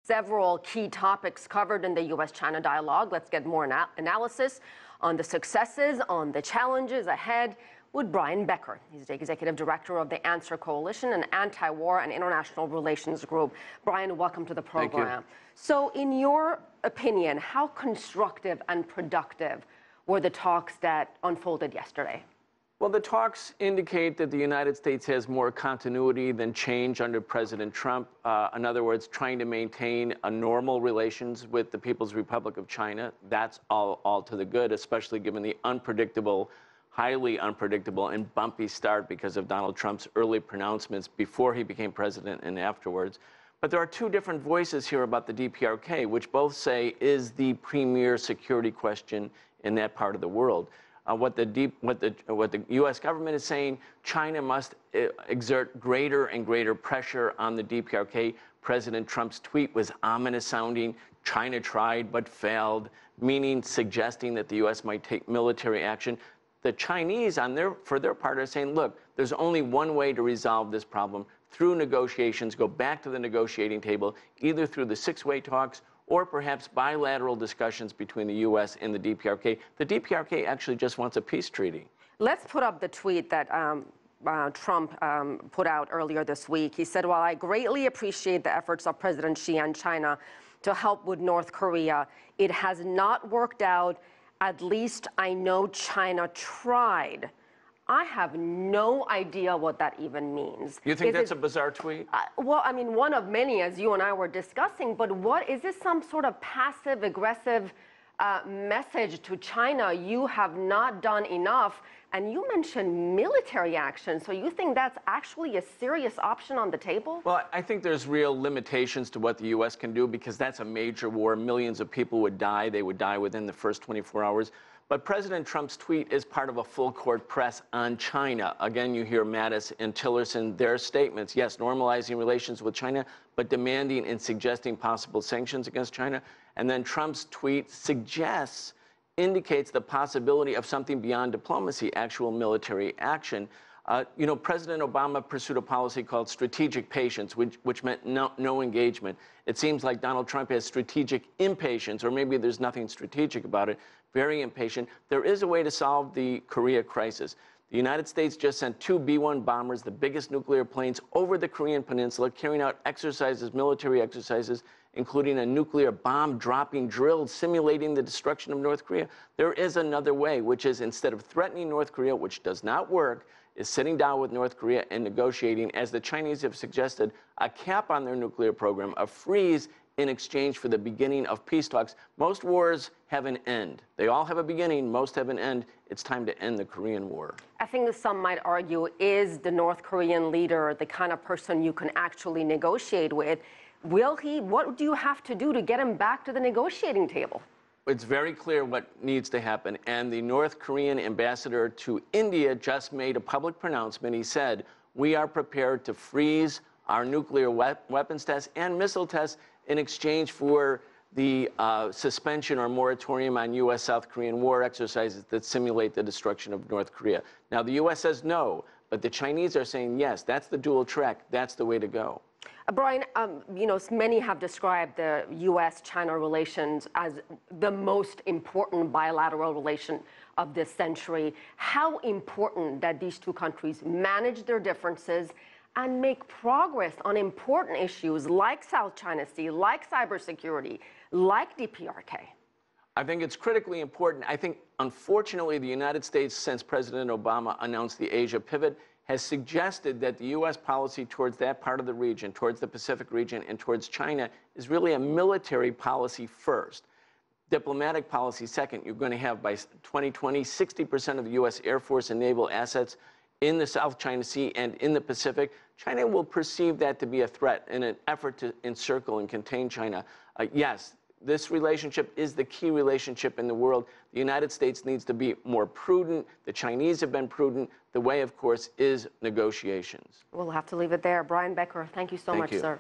Several key topics covered in the U.S.-China dialogue. Let's get more analysis on the successes, on the challenges ahead with Brian Becker. He's the executive director of the Answer Coalition, an anti-war and international relations group. Brian, welcome to the program. Thank you. So in your opinion, how constructive and productive were the talks that unfolded yesterday? Well, the talks indicate that the United States has more continuity than change under President Trump. In other words, trying to maintain a normal relations with the People's Republic of China. That's all to the good, especially given the unpredictable, highly unpredictable and bumpy start because of Donald Trump's early pronouncements before he became president and afterwards. But there are two different voices here about the DPRK, which both say is the premier security question in that part of the world. What the U.S. government is saying, China must exert greater and greater pressure on the DPRK. President Trump's tweet was ominous sounding. China tried but failed, meaning suggesting that the U.S. might take military action. The Chinese, for their part, are saying, look, there's only one way to resolve this problem, through negotiations, go back to the negotiating table, either through the six-way talks or perhaps bilateral discussions between the U.S. and the DPRK. The DPRK actually just wants a peace treaty. Let's put up the tweet that Trump put out earlier this week. He said, while I greatly appreciate the efforts of President Xi and China to help with North Korea, it has not worked out. At least I know China tried. I have no idea what that even means. You think that's a bizarre tweet? Well, I mean, one of many, as you and I were discussing, but what is this, some sort of passive aggressive message to China? You have not done enough. And you mentioned military action. So you think that's actually a serious option on the table? Well, I think there's real limitations to what the U.S. can do because that's a major war. Millions of people would die. They would die within the first 24 hours. But President Trump's tweet is part of a full-court press on China. Again, you hear Mattis and Tillerson, their statements, yes, normalizing relations with China, but demanding and suggesting possible sanctions against China. And then Trump's tweet indicates the possibility of something beyond diplomacy, actual military action. You know, President Obama pursued a policy called strategic patience, which meant no engagement. It seems like Donald Trump has strategic impatience, or maybe there's nothing strategic about it, very impatient. There is a way to solve the Korea crisis. The United States just sent 2 B-1 bombers, the biggest nuclear planes, over the Korean peninsula, carrying out exercises, military exercises, including a nuclear bomb-dropping drill simulating the destruction of North Korea. There is another way, which is instead of threatening North Korea, which does not work, is sitting down with North Korea and negotiating, as the Chinese have suggested, a cap on their nuclear program, a freeze in exchange for the beginning of peace talks. Most wars have an end. They all have a beginning, most have an end. It's time to end the Korean War. I think that some might argue, is the North Korean leader the kind of person you can actually negotiate with? Will he? What do you have to do to get him back to the negotiating table? It's very clear what needs to happen. And the North Korean ambassador to India just made a public pronouncement. He said, we are prepared to freeze our nuclear weapons tests and missile tests in exchange for the suspension or moratorium on U.S.-South Korean war exercises that simulate the destruction of North Korea. Now, the U.S. says no, but the Chinese are saying, yes, that's the dual track. That's the way to go. Brian, you know, many have described the U.S.-China relations as the most important bilateral relation of this century. How important that these two countries manage their differences and make progress on important issues like South China Sea, like cybersecurity, like DPRK? I think it's critically important. I think, unfortunately, the United States, since President Obama announced the Asia pivot, has suggested that the U.S. policy towards that part of the region, towards the Pacific region, and towards China is really a military policy first. Diplomatic policy second. You're going to have, by 2020, 60% of the U.S. Air Force and naval assets in the South China Sea and in the Pacific. China will perceive that to be a threat in an effort to encircle and contain China. Yes, this relationship is the key relationship in the world. The United States needs to be more prudent. The Chinese have been prudent. The way, of course, is negotiations. We'll have to leave it there. Brian Becker, thank you so much, sir.